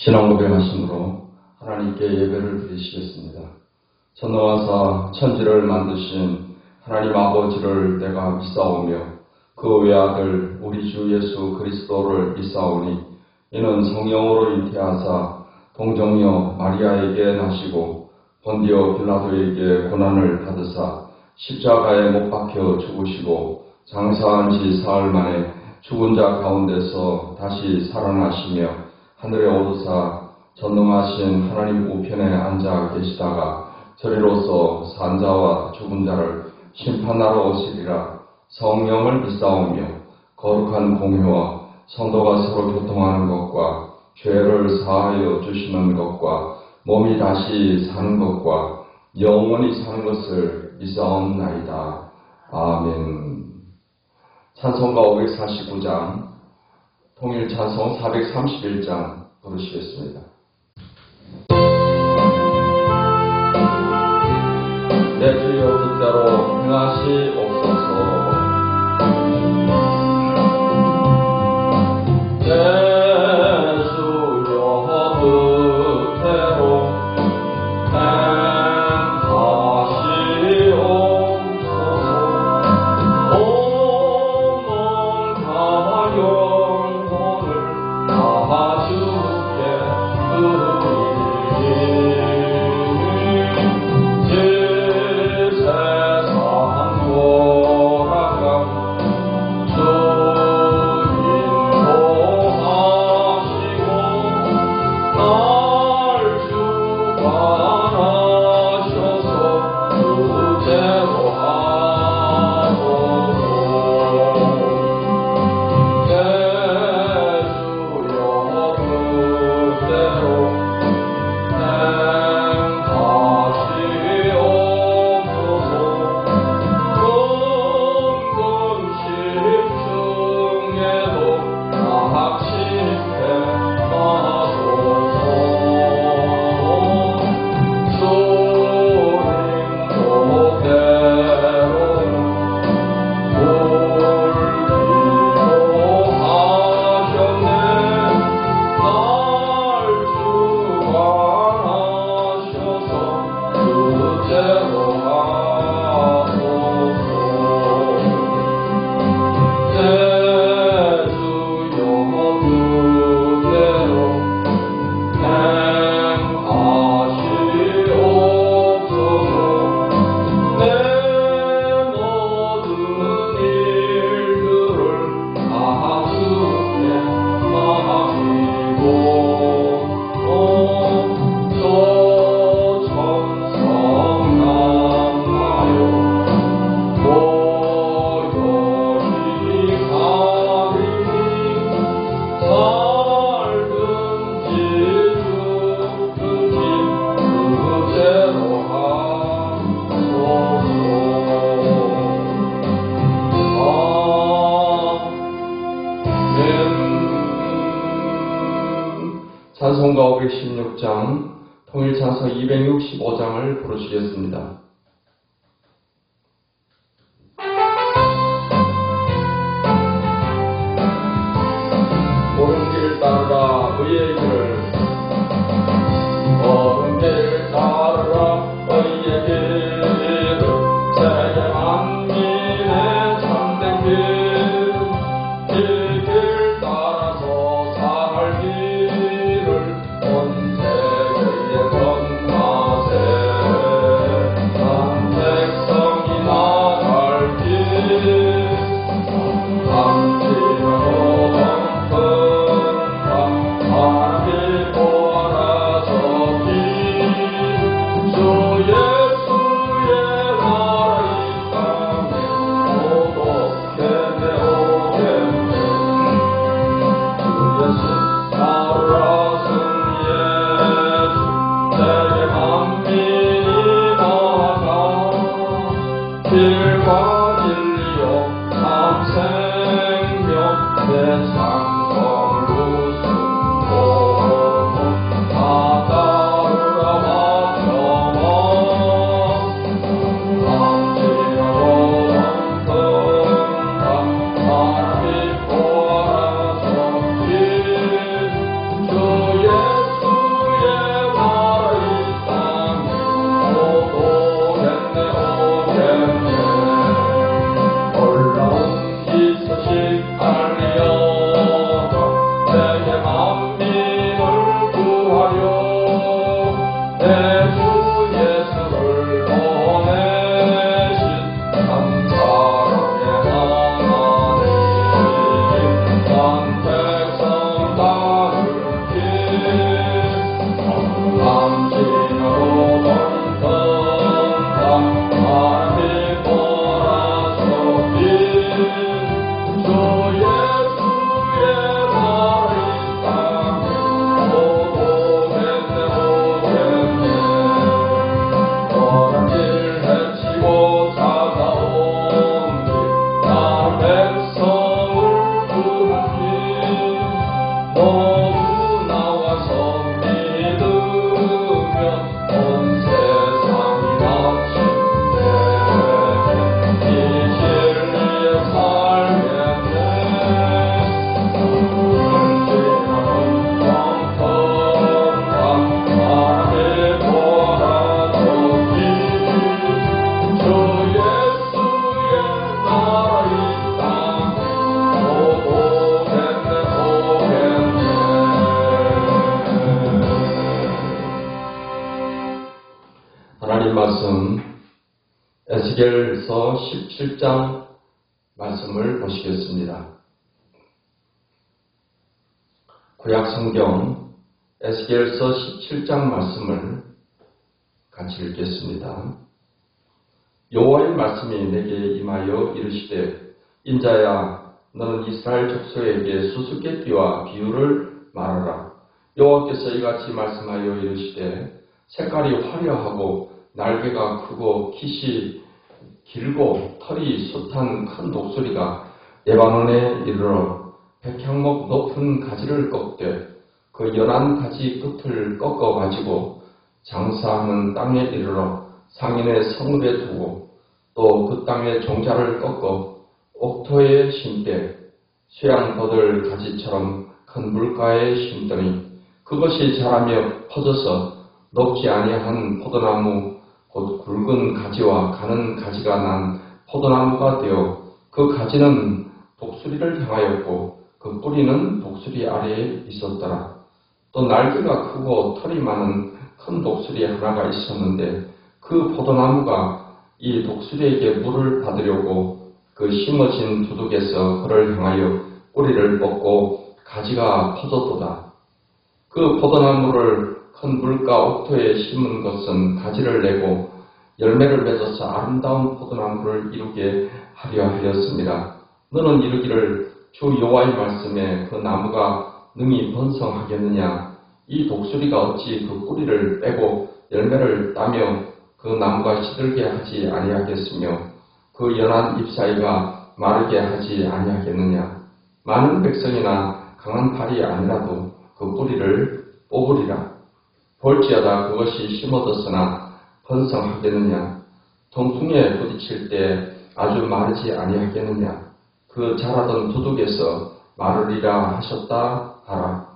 신앙 고백하심으로 하나님께 예배를 드리시겠습니다. 전능하사 천지를 만드신 하나님 아버지를 내가 믿사오며 그 외아들 우리 주 예수 그리스도를 믿사오니 이는 성령으로 잉태하사 동정녀 마리아에게 나시고 본디오 빌라도에게 고난을 받으사 십자가에 못 박혀 죽으시고 장사한 지 사흘 만에 죽은 자 가운데서 다시 살아나시며 하늘에 오르사 전능하신 하나님 우편에 앉아 계시다가 저리로서 산 자와 죽은 자를 심판하러 오시리라. 성령을 믿사오며 거룩한 공회와 성도가 서로 교통하는 것과 죄를 사하여 주시는 것과 몸이 다시 사는 것과 영원히 사는 것을 믿사옵나이다. 아멘. 찬송가 549장 통일 찬송 431장 부르시겠습니다. 내 주여 뜻대로 행하시옵소서. 내 주여 뜻대로 찬송가 516장, 통일찬송 265장을 부르시겠습니다. 옳은 길 따르라 의의 길을, 옳은 길 따르라 의의 길을, 세계 만민의 참된 길, 이 길 따라서 살기 온 세계의 전마세. 에스겔서 17장 말씀을 보시겠습니다. 구약성경 에스겔서 17장 말씀을 같이 읽겠습니다. 여호와의 말씀이 내게 임하여 이르시되 인자야 너는 이스라엘 족속에게 수수께끼와 비유를 말하라. 여호와께서 이같이 말씀하여 이르시되 색깔이 화려하고 날개가 크고 깃이 길고 털이 숱한 큰 독수리가 레바논에 이르러 백향목 높은 가지를 꺾되 그 연한 가지 끝을 꺾어 가지고 장사하는 땅에 이르러 상인의 성읍에 두고 또 그 땅의 종자를 꺾어 옥토에 심되 쇠양 뻗을 가지처럼 큰 물가에 심더니 그것이 자라며 퍼져서 높지 아니한 포도나무 곧 굵은 가지와 가는 가지가 난 포도나무가 되어 그 가지는 독수리를 향하였고 그 뿌리는 독수리 아래에 있었더라. 또 날개가 크고 털이 많은 큰 독수리 하나가 있었는데 그 포도나무가 이 독수리에게 물을 받으려고 그 심어진 두둑에서 그를 향하여 뿌리를 뻗고 가지가 퍼졌도다. 그 포도나무를 큰 물가 옥토에 심은 것은 가지를 내고 열매를 맺어서 아름다운 포도나무를 이루게 하려 하였습니다. 너는 이르기를 주 여호와의 말씀에 그 나무가 능히 번성하겠느냐? 이 독수리가 어찌 그 뿌리를 빼고 열매를 따며 그 나무가 시들게 하지 아니하겠으며 그 연한 잎사이가 마르게 하지 아니하겠느냐? 많은 백성이나 강한 팔이 아니라도 그 뿌리를 뽑으리라. 볼지어다 그것이 심어졌으나 번성하겠느냐? 동풍에 부딪힐 때 아주 마르지 아니하겠느냐? 그 자라던 두둑에서 마르리라 하셨다 하라.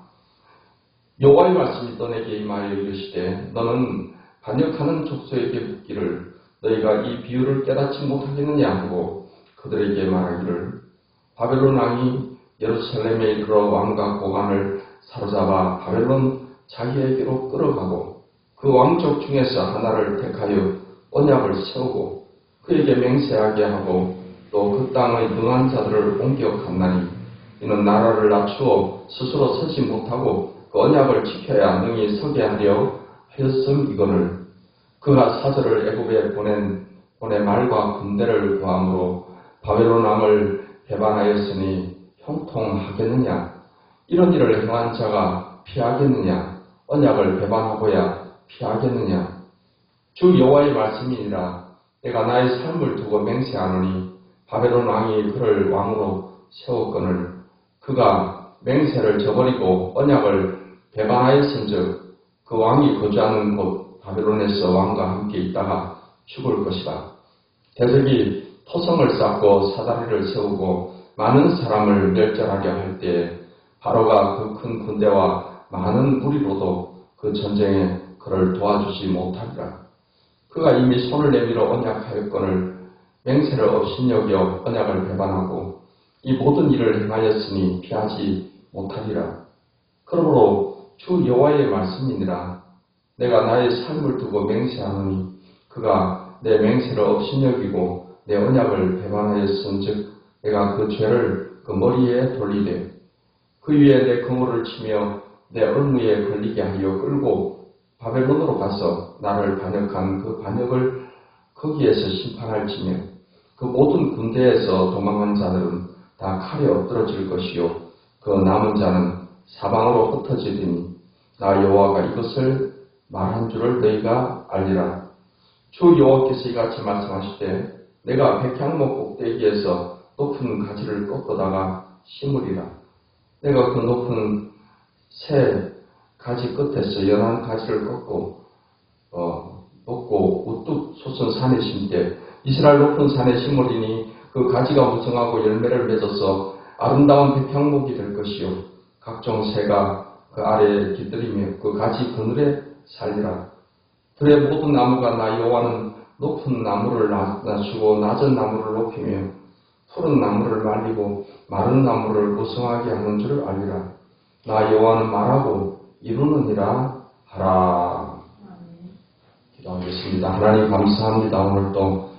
여호와의 말씀이 너에게 임하여 이르시되 너는 반역하는 족속에게 묻기를 너희가 이 비유를 깨닫지 못하겠느냐 하고 그들에게 말하기를 바벨론 왕이 예루살렘에 이르러 왕과 고관을 사로잡아 바벨론 자기에게로 끌어가고 그 왕족 중에서 하나를 택하여 언약을 세우고 그에게 맹세하게 하고 또 그 땅의 능한 자들을 옮겨 갔나니 이는 나라를 낮추어 스스로 서지 못하고 그 언약을 지켜야 능히 서게 하려 하였음이거늘 그가 사절을 애굽에 보내 말과 군대를 구함으로 바벨론 왕을 배반하였으니 형통하겠느냐? 이런 일을 행한 자가 피하겠느냐? 언약을 배반하고야 피하겠느냐? 주 여호와의 말씀이니라. 내가 나의 삶을 두고 맹세하노니 바벨론 왕이 그를 왕으로 세웠거늘 그가 맹세를 저버리고 언약을 배반하였은즉 그 왕이 거주하는 곳 바벨론에서 왕과 함께 있다가 죽을 것이다. 대적이 토성을 쌓고 사다리를 세우고 많은 사람을 멸절하려 할 때 바로가 그 큰 군대와 많은 무리로도 그 전쟁에 그를 도와주지 못하리라. 그가 이미 손을 내밀어 언약하였거늘 맹세를 업신여겨 언약을 배반하고 이 모든 일을 행하였으니 피하지 못하리라. 그러므로 주 여호와의 말씀이니라. 내가 나의 삶을 두고 맹세하노니 그가 내 맹세를 업신여기고 내 언약을 배반하였은즉 내가 그 죄를 그 머리에 돌리되 그 위에 내 그물을 치며 내 얼무에 걸리게 하여 끌고 바벨론으로 가서 나를 반역한 그 반역을 거기에서 심판할지며 그 모든 군대에서 도망한 자들은 다 칼에 엎드러질 것이요 그 남은 자는 사방으로 흩어지리니 나 여호와가 이것을 말한 줄을 너희가 알리라. 주 여호와께서 이같이 말씀하시되 내가 백향목 꼭대기에서 높은 가지를 꺾어다가 심으리라. 내가 그 높은 새 가지 끝에서 연한 가지를 꺾고 우뚝 솟은 산에 심되 이스라엘 높은 산에 심으리니 그 가지가 무성하고 열매를 맺어서 아름다운 백향목이 될 것이요 각종 새가 그 아래에 깃들이며 그 가지 그늘에 살리라. 들의 모든 나무가 나 여호와는 높은 나무를 낮추고 낮은 나무를 높이며 푸른 나무를 말리고 마른 나무를 무성하게 하는 줄을 알리라. 나 여호와는 말하고 이루느니라 하라. 기도하겠습니다. 하나님 감사합니다. 오늘도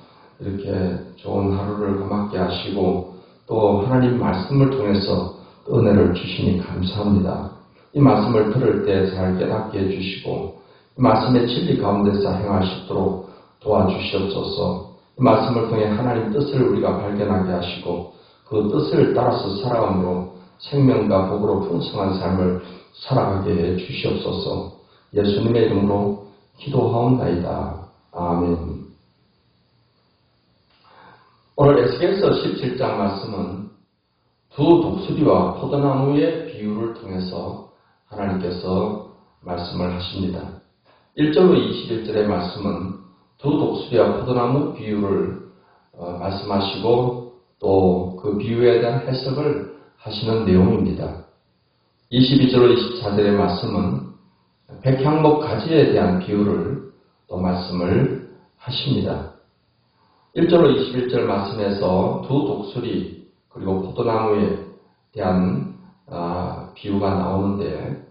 이렇게 좋은 하루를 감았게 하시고 또 하나님 말씀을 통해서 은혜를 주시니 감사합니다. 이 말씀을 들을 때 잘 깨닫게 해주시고 이 말씀의 진리 가운데서 행할 수 있도록 도와주시옵소서. 이 말씀을 통해 하나님 뜻을 우리가 발견하게 하시고 그 뜻을 따라서 살아감으로 생명과 복으로 풍성한 삶을 살아가게 해 주시옵소서. 예수님의 이름으로 기도하옵나이다. 아멘. 오늘 에스겔서 17장 말씀은 두 독수리와 포도나무의 비유를 통해서 하나님께서 말씀을 하십니다. 1절로 21절의 말씀은 두 독수리와 포도나무 비유를 말씀하시고 또 그 비유에 대한 해석을 하시는 내용입니다. 22절로 24절의 말씀은 백향목 가지에 대한 비유를 또 말씀을 하십니다. 1절로 21절 말씀에서 두 독수리 그리고 포도나무에 대한 비유가 나오는데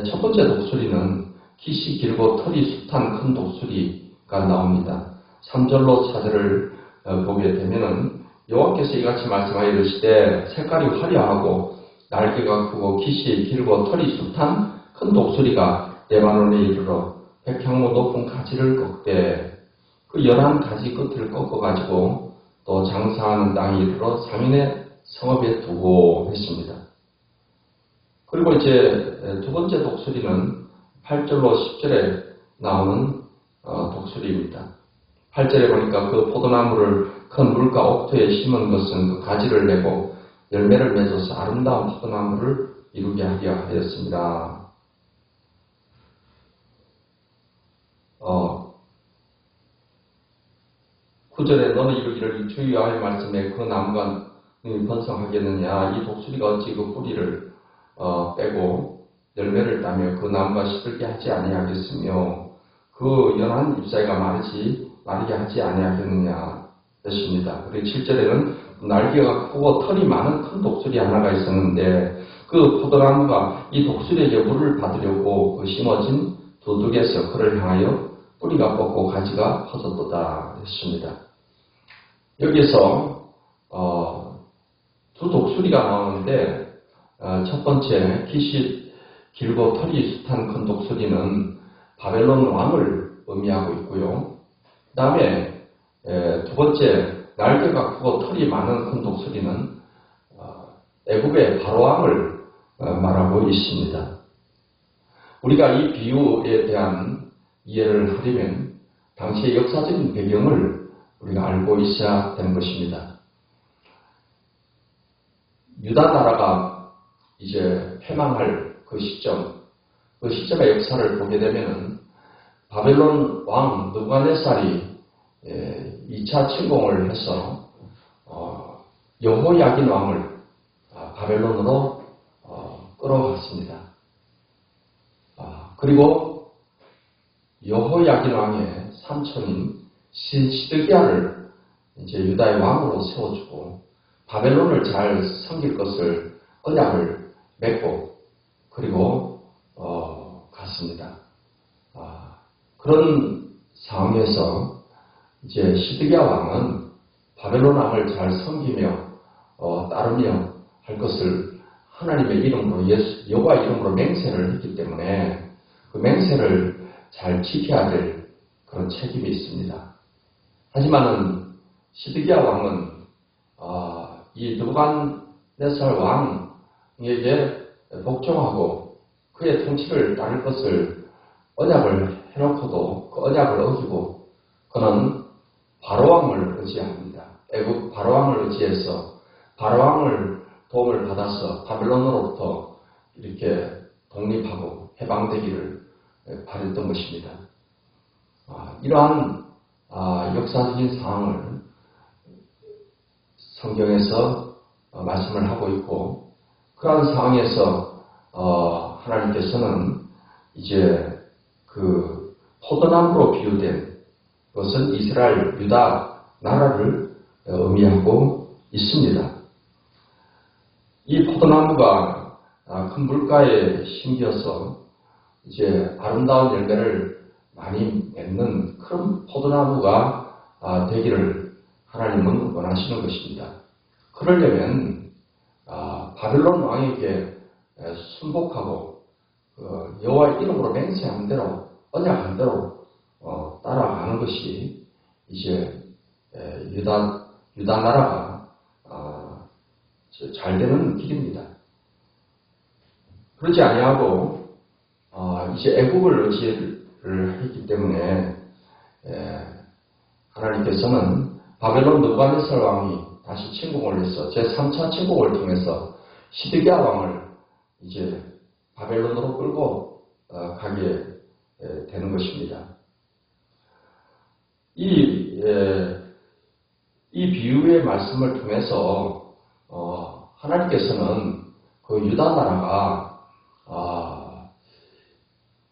첫 번째 독수리는 깃이 길고 털이 숱한 큰 독수리가 나옵니다. 3절로 4절을 보게 되면은 여호와께서 이같이 말씀하여 이르시되 색깔이 화려하고 날개가 크고 깃이 길고 털이 숱한 큰 독수리가 레바논에 이르러 백향모 높은 가지를 꺾되 그 11가지 끝을 꺾어가지고 또 장사하는 땅에 이르러 상인의 성읍에 두고 했습니다. 그리고 이제 두 번째 독수리는 8절로 10절에 나오는 독수리입니다. 8절에 보니까 그 포도나무를 큰 물가 옥토에 심은 것은 그 가지를 내고 열매를 맺어서 아름다운 포도나무를 이루게 하려 하였습니다. 9절에 너는 이르기를 주의 여호와의 말씀에 그 나무가 번성하겠느냐 이 독수리가 어찌 그 뿌리를 빼고 열매를 따며 그 나무가 시들게 하지 아니하겠으며 그 연한 잎사귀가 마르게 하지 아니하겠느냐 했습니다. 그리고 7절에는 날개가 크고 털이 많은 큰 독수리 하나가 있었는데 그 포도나무가 이 독수리에게 물을 받으려고 그 심어진 도둑에서 그를 향하여 뿌리가 뻗고 가지가 퍼졌도다 했습니다. 여기서 두 독수리가 나오는데 첫 번째 깃이 길고 털이 숱한 큰 독수리는 바벨론 왕을 의미하고 있고요. 그 다음에 두 번째 날개가 크고 털이 많은 큰 독수리는 애굽의 바로왕을 말하고 있습니다. 우리가 이 비유에 대한 이해를 하려면 당시의 역사적인 배경을 우리가 알고 있어야 되는 것입니다. 유다 나라가 이제 패망할 그 시점의 역사를 보게 되면은 바벨론 왕 느부갓네살이 2차 침공을 해서 여호야긴 왕을 바벨론으로 끌어갔습니다. 그리고 여호야긴 왕의 삼촌인 시드기야를 이제 유다의 왕으로 세워주고 바벨론을 잘 섬길 것을 언약을 맺고 그리고 갔습니다. 그런 상황에서 이제 시드기야 왕은 바벨론 왕을 잘 섬기며 따르며 할 것을 하나님의 이름으로 여호와 이름으로 맹세를 했기 때문에 그 맹세를 잘 지켜야 될 그런 책임이 있습니다. 하지만은 시드기야 왕은 이 느부갓네살 왕에게 복종하고 그의 통치를 따를 것을 언약을 해놓고도 그 언약을 어기고 그는 바로왕을 의지합니다. 애굽 바로왕을 의지해서 바로왕을 도움을 받아서 바벨론으로부터 이렇게 독립하고 해방되기를 바랬던 것입니다. 이러한 역사적인 상황을 성경에서 말씀을 하고 있고 그러한 상황에서 하나님께서는 이제 그 포도나무로 비유된 것은 이스라엘, 유다 나라를 의미하고 있습니다. 이 포도나무가 큰 물가에 심겨서 이제 아름다운 열매를 많이 맺는 큰 포도나무가 되기를 하나님은 원하시는 것입니다. 그러려면 바벨론 왕에게 순복하고 여호와의 이름으로 맹세한 대로 언약한 대로 따라가는 것이 이제 유다 나라가 잘 되는 길입니다. 그렇지 아니하고 이제 애국을 의지를 했기 때문에 하나님께서는 바벨론 느부갓네살 왕이 다시 침공을 해서 제3차 침공을 통해서 시드기야 왕을 이제 바벨론으로 끌고 가게 되는 것입니다. 이 비유의 말씀을 통해서 하나님께서는 그 유다 나라가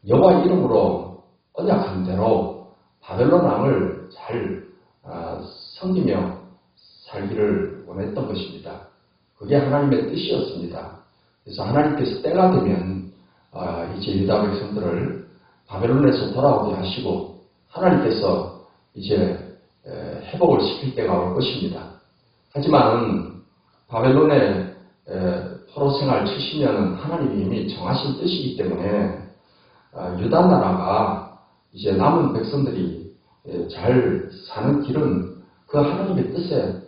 여호와 이름으로 언약한 대로 바벨론 왕을 잘 섬기며 살기를 원했던 것입니다. 그게 하나님의 뜻이었습니다. 그래서 하나님께서 때가 되면 이제 유다 백성들을 바벨론에서 돌아오게 하시고 하나님께서 이제 회복을 시킬 때가 올 것입니다. 하지만 바벨론의 포로 생활 70년은 하나님이 이미 정하신 뜻이기 때문에 유다 나라가 이제 남은 백성들이 잘 사는 길은 그 하나님의 뜻에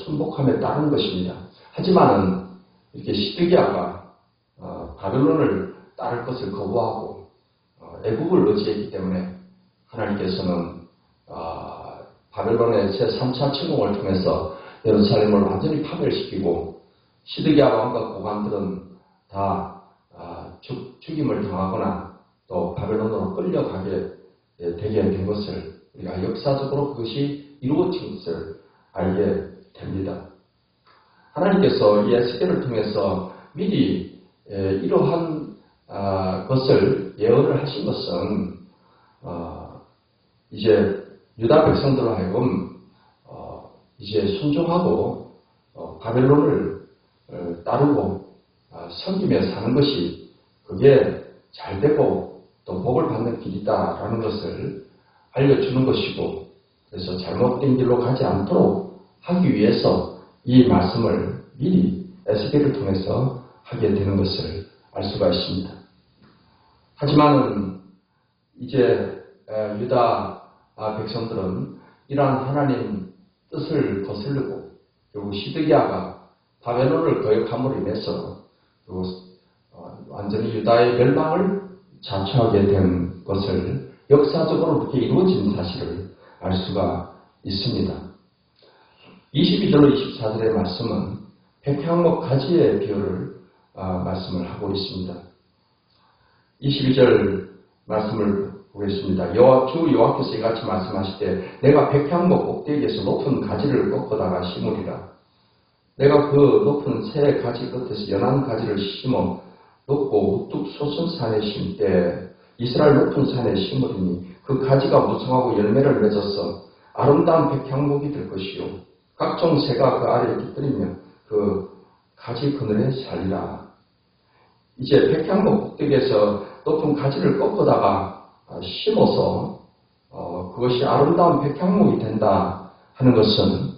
순복함에 따른 것입니다. 하지만 이렇게 시드기야가 바벨론을 따를 것을 거부하고 애국을 의지했기 때문에 하나님께서는 바벨론의 제3차 침공을 통해서 예루살렘을 완전히 파멸시키고 시드기야 왕과 고관들은 다 죽임을 당하거나 또 바벨론으로 끌려가게 되게 된 것을 우리가 역사적으로 그것이 이루어진 것을 알게 됩니다. 하나님께서 이 에스겔을 통해서 미리 이러한 것을 예언을 하신 것은 이제 유다 백성들로 하여금 이제 순종하고 바벨론을 따르고 섬기며 사는 것이 그게 잘 되고 또 복을 받는 길이다라는 것을 알려주는 것이고, 그래서 잘못된 길로 가지 않도록 하기 위해서 이 말씀을 미리 에스겔을 통해서 하게 되는 것을 알 수가 있습니다. 하지만 이제 유다 백성들은 이러한 하나님 뜻을 거스르고 결국 시드기야가 바벨론을 거역함으로 인해서 완전히 유다의 멸망을 자초하게 된 것을 역사적으로 그렇게 이루어진 사실을 알 수가 있습니다. 22절로 24절의 말씀은 백향목 가지의 비유를 말씀을 하고 있습니다. 22절 말씀을 보겠습니다. 주 여호와께서 이같이 말씀하시되 내가 백향목 꼭대기에서 높은 가지를 꺾어다가 심으리라. 내가 그 높은 새 가지 끝에서 연한 가지를 심어 높고 우뚝 솟은 산에 심되 이스라엘 높은 산에 심으리니 그 가지가 무성하고 열매를 맺어서 아름다운 백향목이 될 것이요 각종 새가 그 아래에 깃들이며 그 가지 그늘에 살리라. 이제 백향목 꼭대기에서 높은 가지를 꺾어다가 심어서 그것이 아름다운 백향목이 된다 하는 것은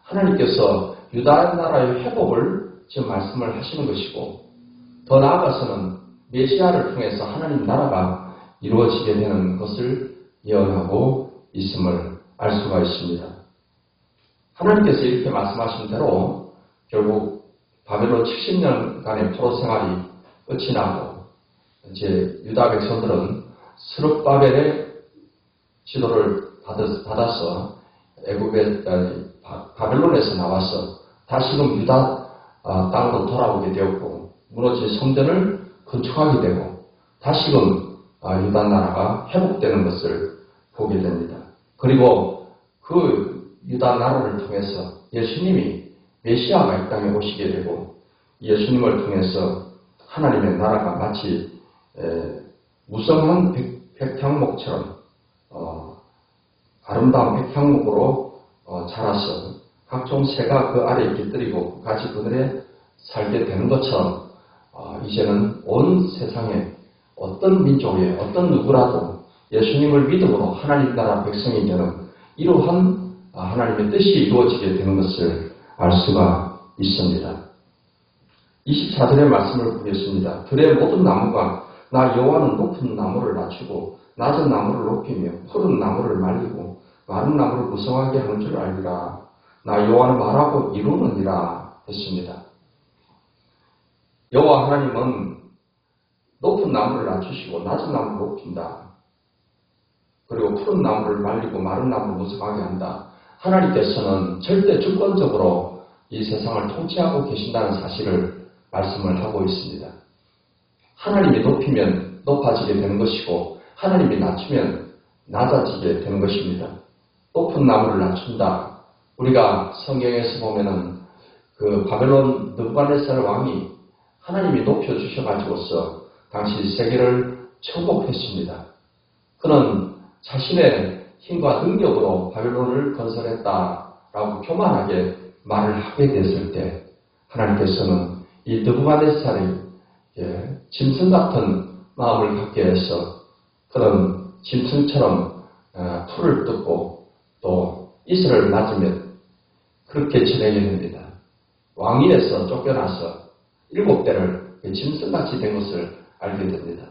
하나님께서 유다 나라의 회복을 지금 말씀을 하시는 것이고, 더 나아가서는 메시아를 통해서 하나님 나라가 이루어지게 되는 것을 예언하고 있음을 알 수가 있습니다. 하나님께서 이렇게 말씀하신 대로 결국 바벨론 70년간의 포로 생활이 끝이 나고 이제 유다 백성들은 스룹바벨의 지도를 받아서 애굽의 바벨론에서 나와서 다시금 유다 땅으로 돌아오게 되었고 무너진 성전을 건축하게 되고 다시금 유다 나라가 회복되는 것을 보게 됩니다. 그리고 그 유다 나라를 통해서 예수님이 메시아가 이 땅에 오시게 되고 예수님을 통해서 하나님의 나라가 마치 무성한 백향목처럼 아름다운 백향목으로 자라서 각종 새가 그 아래에 깃들이고 가지 그늘에 살게 되는 것처럼 이제는 온 세상에 어떤 민족에 어떤 누구라도 예수님을 믿음으로 하나님 나라 백성이 되는 이러한 하나님의 뜻이 이루어지게 되는 것을 알 수가 있습니다. 24절의 말씀을 보겠습니다. 들의 모든 나무가 나 여호와는 높은 나무를 낮추고 낮은 나무를 높이며 푸른 나무를 말리고 마른 나무를 무성하게 하는 줄 알리라. 나 여호와는 말하고 이루느니라 했습니다. 여호와 하나님은 높은 나무를 낮추시고 낮은 나무를 높인다. 그리고 푸른 나무를 말리고 마른 나무를 무성하게 한다. 하나님께서는 절대 주권적으로 이 세상을 통치하고 계신다는 사실을 말씀을 하고 있습니다. 하나님이 높이면 높아지게 되는 것이고 하나님이 낮추면 낮아지게 되는 것입니다. 높은 나무를 낮춘다. 우리가 성경에서 보면은 그 바벨론 느부갓네살 왕이 하나님이 높여주셔가지고서 당시 세계를 정복했습니다. 그는 자신의 힘과 능력으로 바벨론을 건설했다라고 교만하게 말을 하게 됐을 때 하나님께서는 이 느부갓네살이 짐승 같은 마음을 갖게 해서 그런 짐승처럼 풀을 뜯고 또 이슬을 맞으면 그렇게 지내게 됩니다. 왕위에서 쫓겨나서 7대를 짐승같이 된 것을 알게 됩니다.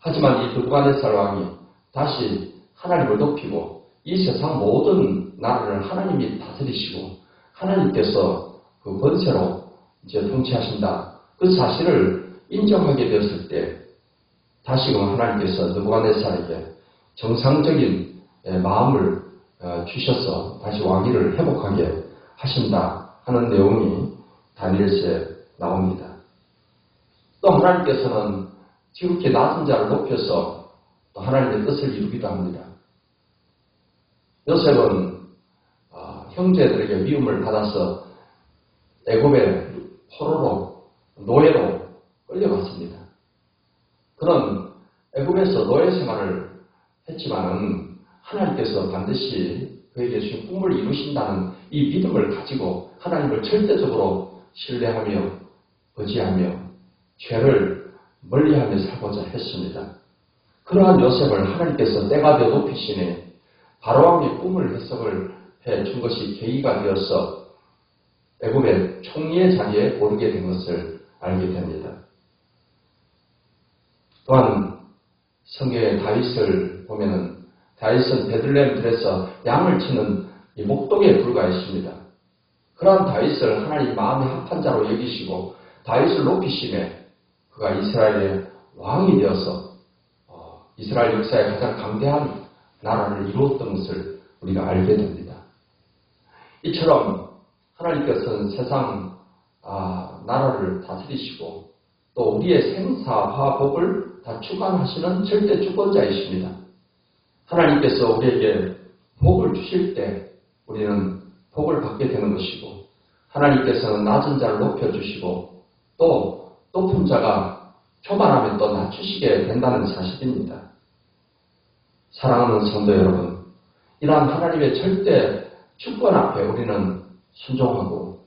하지만 이 느부갓네살 왕이 다시 하나님을 높이고 이 세상 모든 나라를 하나님이 다스리시고 하나님께서 그 번세로 이제 통치하신다. 그 사실을 인정하게 되었을 때 다시금 하나님께서 느부갓네살에게 정상적인 마음을 주셔서 다시 왕위를 회복하게 하신다 하는 내용이 다니엘서에 나옵니다. 또 하나님께서는 지극히 낮은 자를 높여서 또 하나님의 뜻을 이루기도 합니다. 요셉은 형제들에게 미움을 받아서 애굽의 포로로 노예로 끌려갔습니다. 그는 애굽에서 노예 생활을 했지만은 하나님께서 반드시 그에게 주신 꿈을 이루신다는 이 믿음을 가지고 하나님을 절대적으로 신뢰하며 의지하며 죄를 멀리하며 살고자 했습니다. 그러한 요셉을 하나님께서 때가 되어 높이시니 바로왕의 꿈을 해석을 해준 것이 계기가 되어서 애굽의 총리의 자리에 오르게 된 것을 알게 됩니다. 또한 성경의 다윗을 보면은 다윗은 베들레헴 들에서 양을 치는 이 목동에 불과했습니다. 그러한 다윗을 하나님 마음의 합한 자로 여기시고 다윗을 높이심에 그가 이스라엘의 왕이 되어서 이스라엘 역사의 가장 강대한 나라를 이루었던 것을 우리가 알게 됩니다. 이처럼 하나님께서는 세상 나라를 다스리시고 또 우리의 생사와 복을 다 주관하시는 절대 주권자이십니다. 하나님께서 우리에게 복을 주실 때 우리는 복을 받게 되는 것이고 하나님께서는 낮은 자를 높여주시고 또 높은 자가 교만하면 또 낮추시게 된다는 사실입니다. 사랑하는 성도 여러분, 이러한 하나님의 절대 주권 앞에 우리는 순종하고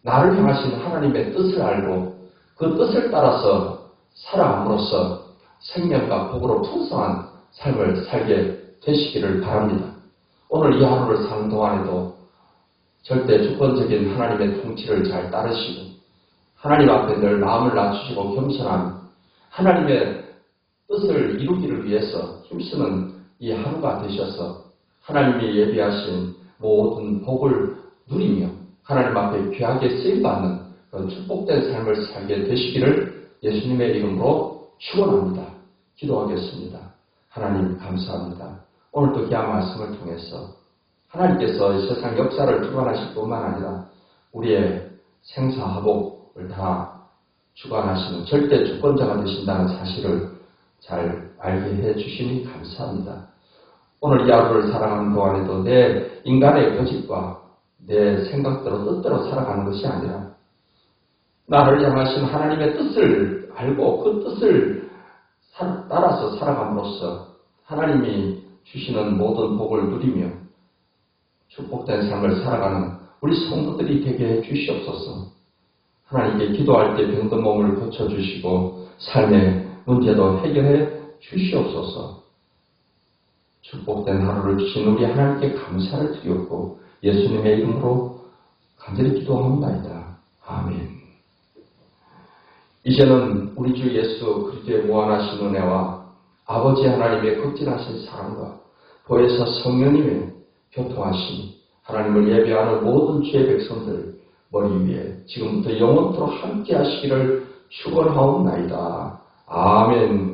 나를 향하신 하나님의 뜻을 알고 그 뜻을 따라서 살아감으로써 생명과 복으로 풍성한 삶을 살게 되시기를 바랍니다. 오늘 이 하루를 사는 동안에도 절대 주권적인 하나님의 통치를 잘 따르시고 하나님 앞에 늘 마음을 낮추시고 겸손한 하나님의 뜻을 이루기를 위해서 힘쓰는 이 하루가 되셔서 하나님이 예비하신 모든 복을 누리며 하나님 앞에 귀하게 쓰임받는 그런 축복된 삶을 살게 되시기를 예수님의 이름으로 축원합니다. 기도하겠습니다. 하나님 감사합니다. 오늘도 귀한 말씀을 통해서 하나님께서 이 세상 역사를 주관하실 뿐만 아니라 우리의 생사화복을 다 주관하시는 절대 주권자가 되신다는 사실을 잘 알게 해주시니 감사합니다. 오늘 이 하루를 살아가는 동안에도 내 인간의 고집과 내 생각대로 뜻대로 살아가는 것이 아니라 나를 향하신 하나님의 뜻을 알고 그 뜻을 따라서 살아감으로써 하나님이 주시는 모든 복을 누리며 축복된 삶을 살아가는 우리 성도들이 되게 해 주시옵소서. 하나님께 기도할 때 병든 몸을 고쳐주시고 삶의 문제도 해결해 주시옵소서. 축복된 하루를 주신 우리 하나님께 감사를 드렸고 예수님의 이름으로 간절히 기도하옵나이다. 아멘. 이제는 우리 주 예수 그리스도의 무한하신 은혜와 아버지 하나님의 극진하신 사랑과 보혜사 성령님의 교통하심, 하나님을 예배하는 모든 주의 백성들 머리 위에 지금부터 영원토록 함께 하시기를 축원하옵나이다. 아멘.